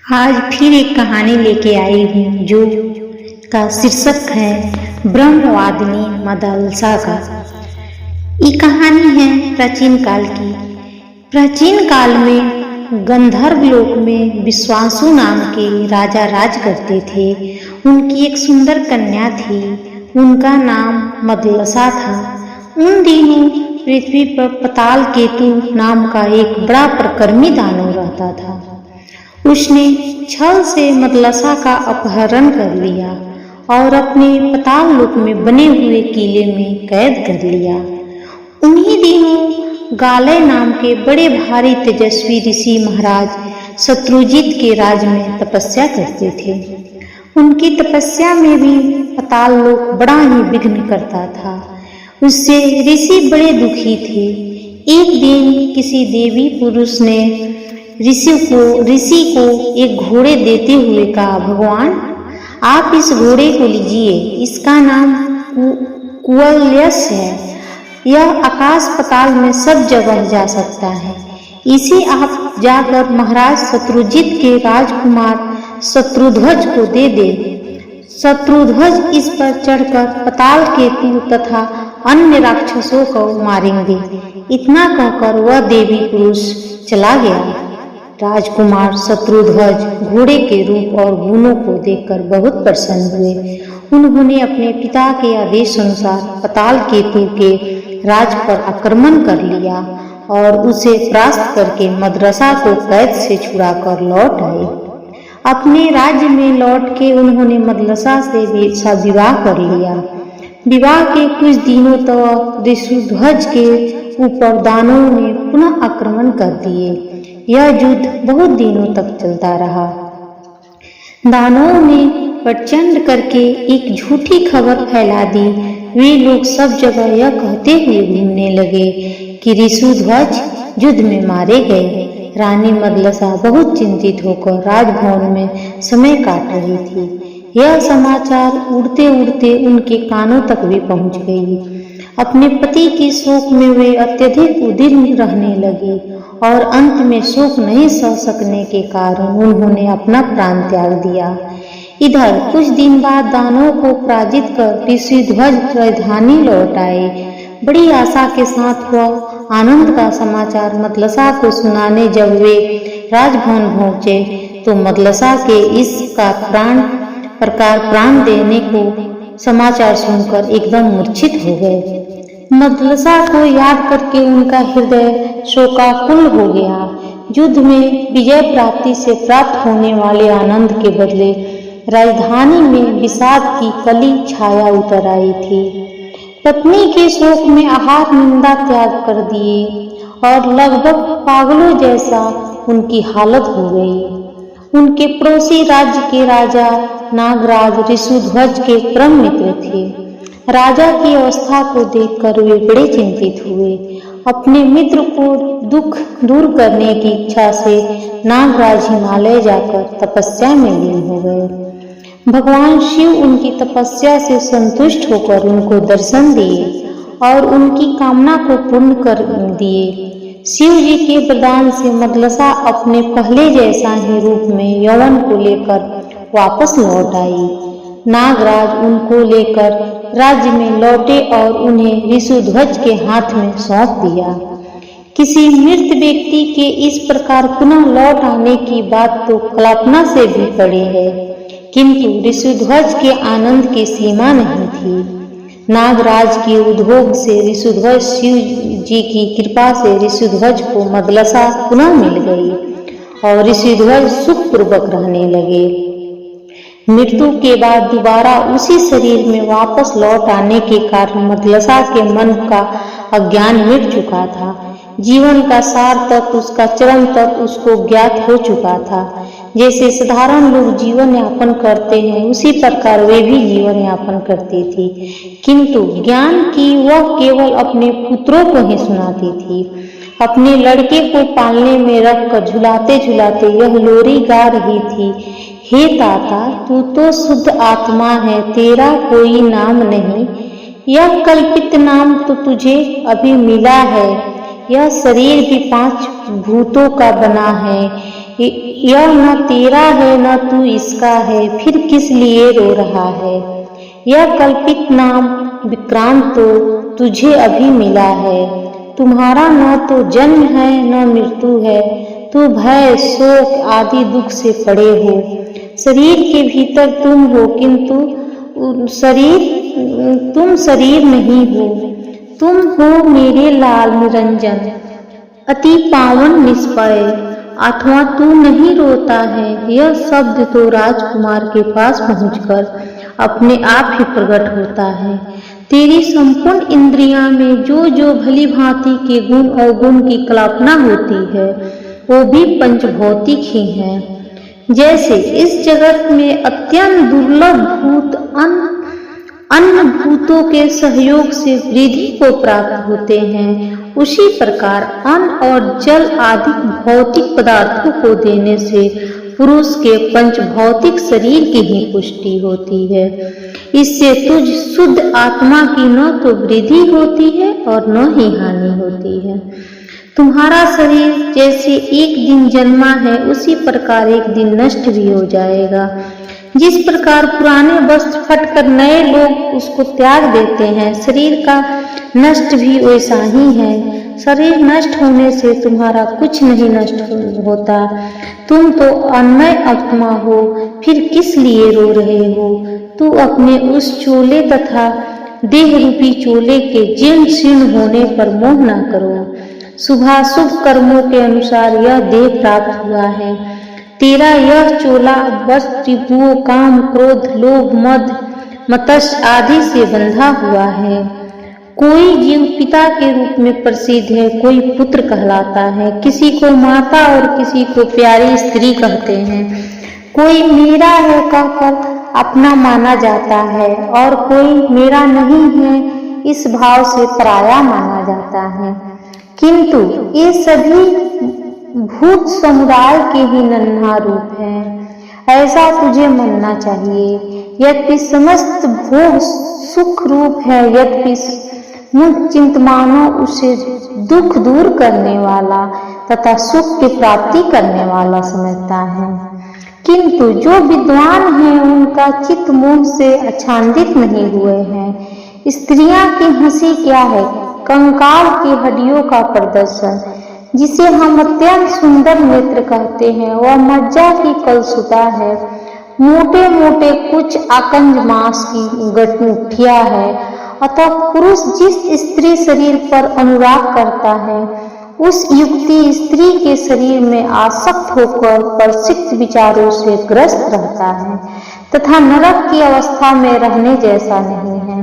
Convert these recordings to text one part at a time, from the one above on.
आज फिर एक कहानी लेके आई हूँ जो का शीर्षक है ब्रह्मवादिनी मदलसा का। ये कहानी है प्राचीन काल की। प्राचीन काल में गंधर्व लोक में विश्वासु नाम के राजा राज करते थे। उनकी एक सुंदर कन्या थी, उनका नाम मदलसा था। उन दिनों पृथ्वी पर पताल केतु नाम का एक बड़ा प्रकर्मी दानव रहता था। उसने छल से मदलसा का अपहरण कर लिया और अपने पताल लोक में बने हुए किले में कैद कर लिया। उन्हीं दिनों गालय नाम के बड़े भारी तेजस्वी ऋषि महाराज शत्रुजित के राज में तपस्या करते थे। उनकी तपस्या में भी पताल लोक बड़ा ही विघ्न करता था। उससे ऋषि बड़े दुखी थे। एक दिन किसी देवी पुरुष ने ऋषि को एक घोड़े देते हुए कहा, भगवान आप इस घोड़े को लीजिए, इसका नाम कुवलयस है। यह आकाश पताल में सब जगह जा सकता है। इसे आप जाकर महाराज शत्रुजित के राजकुमार शत्रुध्वज को दे दे। शत्रुध्वज इस पर चढ़कर पताल केतु तथा अन्य राक्षसों को मारेंगे। इतना कहकर वह देवी पुरुष चला गया। राजकुमार शत्रुध्वज घोड़े के रूप और गुणों को देखकर बहुत प्रसन्न हुए। उन्होंने अपने पिता के आदेश अनुसार पताल केतु के राज पर आक्रमण कर लिया और उसे परास्त करके मदलसा को कैद से छुड़ाकर लौट आए। अपने राज्य में लौट के उन्होंने मदलसा से विवाह कर लिया। विवाह के कुछ दिनों तक ऋषुध्वज के ऊपर दानवों ने पुनः आक्रमण कर दिए। यह युद्ध बहुत दिनों तक चलता रहा। दानवों ने प्रचंड करके एक झूठी खबर फैला दी। वे लोग सब जगह यह कहते हुए घूमने लगे कि ऋषुध्वज युद्ध में मारे गए। रानी मदलसा बहुत चिंतित होकर राजभवन में समय काट रही थी। यह समाचार उड़ते उड़ते उनके कानों तक भी पहुंच गई। अपने पति के शोक में वे अत्यधिक उद्विग्न रहने लगी और अंत में शोक नहीं सह सकने के कारण उन्होंने अपना प्राण त्याग दिया। इधर कुछ दिन बाद दानवों को पराजित कर ऋषुध्वज राजधानी लौट आए। बड़ी आशा के साथ वह आनंद का समाचार मदलसा को सुनाने जब वे राजभवन पहुंचे तो मदलसा के इसका प्राण देने को समाचार सुनकर एकदम मूर्छित हो गए। मदलसा को याद करके उनका हृदय शोकाकुल हो गया। युद्ध में विजय प्राप्ति से प्राप्त होने वाले आनंद के बदले राजधानी में विषाद की कली छाया उतर आई थी। पत्नी के शोक में आहार निंदा त्याग कर दिए और लगभग पागलों जैसा उनकी हालत हो गई। उनके पड़ोसी राज्य के राजा नागराज ऋषुध्वज के परम मित्र थे। राजा की अवस्था को देखकर वे बड़े चिंतित हुए। अपने मित्र को दुख दूर करने की इच्छा से नागराज हिमालय जाकर तपस्या में लीन हो गए। भगवान शिव उनकी तपस्या से संतुष्ट होकर उनको दर्शन दिए और उनकी कामना को पूर्ण कर दिए। शिव जी के वरदान से मदलसा अपने पहले जैसा ही रूप में यौवन को लेकर वापस लौट आई। नागराज उनको लेकर राज्य में लौटे और उन्हें ऋषुध्वज के हाथ में सौंप दिया। किसी मृत व्यक्ति के इस प्रकार पुनः लौट आने की बात तो कल्पना से भी परे है, किंतु ऋषुध्वज के आनंद की सीमा नहीं थी। नागराज के उद्योग से ऋषुध्वज शिव जी की कृपा से ऋषुध्वज को मदलसा पुनः मिल गई और ऋषुध्वज सुखपूर्वक रहने लगे। मृत्यु के बाद दोबारा उसी शरीर में वापस लौट आने के कारण मदलसा के मन का अज्ञान मिट चुका था। जीवन का सार तत्व, उसका चरम तत्व उसको ज्ञात हो चुका था। जैसे साधारण लोग जीवन यापन करते हैं उसी प्रकार वे भी जीवन यापन करती थी, किंतु ज्ञान की वह केवल अपने पुत्रों को ही सुनाती थी। अपने लड़के को पालने में रखकर झुलाते झुलाते यह लोरी गा रही थी, हे ताता तू तो शुद्ध आत्मा है, तेरा कोई नाम नहीं। यह कल्पित नाम तो तुझे अभी मिला है। यह शरीर भी 5 भूतों का बना है। यह न तेरा है न तू इसका है, फिर किस लिए रो रहा है। यह कल्पित नाम विक्रांत तो तुझे अभी मिला है। तुम्हारा न तो जन्म है न मृत्यु है, तू भय शोक आदि दुख से पड़े हो। शरीर के भीतर तुम हो, किंतु तुम शरीर नहीं हो। तुम हो मेरे लाल निरंजन, अति पावन निष्पय। अथवा तू नहीं रोता है। यह शब्द तो राजकुमार के पास पहुंचकर अपने आप ही प्रकट होता है। तेरी संपूर्ण इंद्रियां में जो जो भली भांति के गुण अवगुण की कल्पना होती है, वो भी पंचभौतिक ही है। जैसे इस जगत में अत्यंत दुर्लभ भूत अन्य भूतों के सहयोग से वृद्धि को प्राप्त होते हैं, उसी प्रकार अन्न और जल आदि भौतिक पदार्थों को देने से पुरुष के पंचभौतिक शरीर की ही पुष्टि होती है। इससे तुझ शुद्ध आत्मा की न तो वृद्धि होती है और न ही हानि होती है। तुम्हारा शरीर जैसे एक दिन जन्मा है, उसी प्रकार एक दिन नष्ट भी हो जाएगा। जिस प्रकार पुराने वस्त्र फटकर नए लोग उसको त्याग देते हैं, शरीर का नष्ट भी वैसा ही है। शरीर नष्ट होने से तुम्हारा कुछ नहीं नष्ट होता। तुम तो अन्य आत्मा हो, फिर किस लिए रो रहे हो। तू अपने उस चोले तथा देह रूपी चोले के जीर्ण शीर्ण होने पर मोह न करो। शुभाशुभ कर्मों के अनुसार यह देह प्राप्त हुआ है। तेरा यह चोला बस त्रिभुओं काम क्रोध लोभ मद मत्स्य आदि से बंधा हुआ है। कोई जीव पिता के रूप में प्रसिद्ध है, कोई पुत्र कहलाता है, किसी को माता और किसी को प्यारी स्त्री कहते हैं। कोई मेरा है कहकर अपना माना जाता है और कोई मेरा नहीं है इस भाव से पराया माना जाता है। किंतु ये सभी भूत समुदाय के ही नन्हा रूप है, ऐसा तुझे मानना चाहिए। यद्यपि समस्त भोग सुख रूप है, यद्यपि मुझ चिंतमानों उसे दुख दूर करने वाला तथा सुख की प्राप्ति करने वाला समझता है। किंतु जो विद्वान हैं उनका चित्त मोह से आच्छादित नहीं हुए हैं। स्त्रियां की हंसी क्या है, कंकाल की हड्डियों का प्रदर्शन, जिसे हम अत्यंत सुंदर नेत्र कहते हैं, वह मज्जा की कलसुता है। मोटे मोटे कुछ आकंज मांस की गठिया है। अतः पुरुष जिस स्त्री शरीर पर अनुराग करता है, उस युक्ति स्त्री के शरीर में आसक्त होकर प्रसिद्ध विचारों से ग्रस्त रहता है तथा नरक की अवस्था में रहने जैसा नहीं है।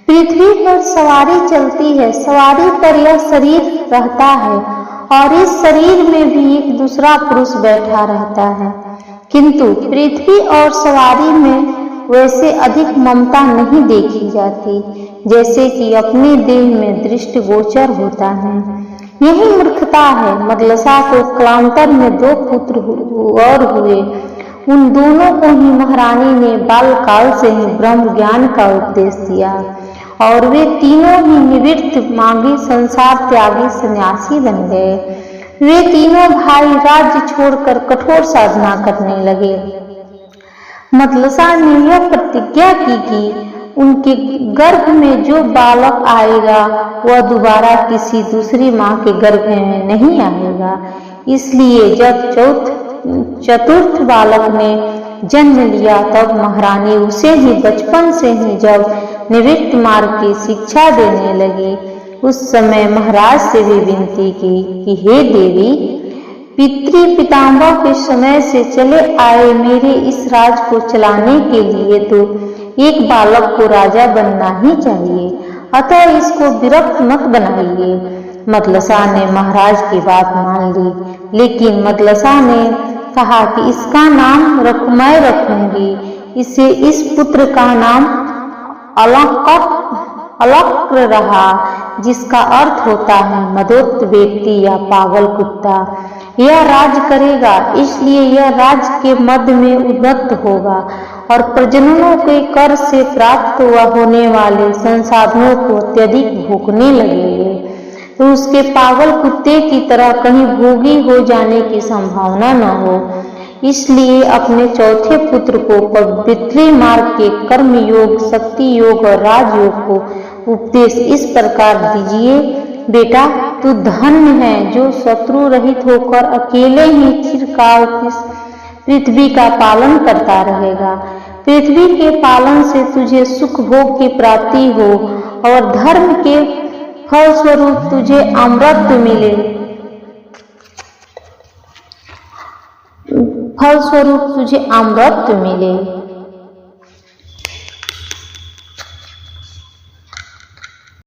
पृथ्वी पर सवारी चलती है, सवारी पर यह शरीर रहता है और इस शरीर में भी एक दूसरा पुरुष बैठा रहता है। किंतु पृथ्वी और सवारी में वैसे अधिक ममता नहीं देखी जाती, जैसे कि अपने देह में दृष्टिगोचर होता है। यही मूर्खता है। मदलसा को कालांतर में 2 पुत्र और हुए। उन दोनों को ही महारानी ने बालकाल से ही ब्रह्म ज्ञान का उपदेश दिया और वे तीनों ही निवृत्त मांगी संसार त्यागी सन्यासी बन गए। वे तीनों भाई राज्य छोड़कर कठोर साधना करने लगे। मदलसा ने यह प्रतिज्ञा की कि उनके गर्भ में जो बालक आएगा वह दोबारा किसी दूसरी माँ के गर्भ में नहीं आएगा। इसलिए जब चतुर्थ बालक ने जन्म लिया तब महारानी उसे ही बचपन से ही जब निवृत्त मार्ग की शिक्षा देने लगी, उस समय महाराज से भी विनती की कि हे देवी, पितृ पितामह के समय से चले आए मेरे इस राज को चलाने के लिए तो एक बालक को राजा बनना ही चाहिए, अतः इसको विरक्त मत बनाइए। मदलसा ने महाराज की बात मान ली, लेकिन मदलसा ने कहा कि इसका नाम मैं रखूंगी। इसे इस पुत्र का नाम अलक्र रहा, जिसका अर्थ होता है मदोक्त व्यक्ति या पागल कुत्ता। यह राज करेगा, इसलिए यह राज्य के मध्य में उन्नत होगा और प्रजननों के कर से प्राप्त होने वाले संसाधनों को अत्यधिक भोगने लगेंगे तो उसके पागल कुत्ते की तरह कहीं भोगी हो जाने की संभावना न हो। इसलिए अपने चौथे पुत्र को पवित्री मार्ग के कर्म योग, शक्ति योग और राजयोग को उपदेश इस प्रकार दीजिए, बेटा तू धन्य है जो शत्रु रहित होकर अकेले ही चिरकाल इस पृथ्वी का पालन करता रहेगा। पृथ्वी के पालन से तुझे सुख भोग की प्राप्ति हो और धर्म के फलस्वरूप तुझे अमृत मिले, फलस्वरूप तुझे अमृत मिले।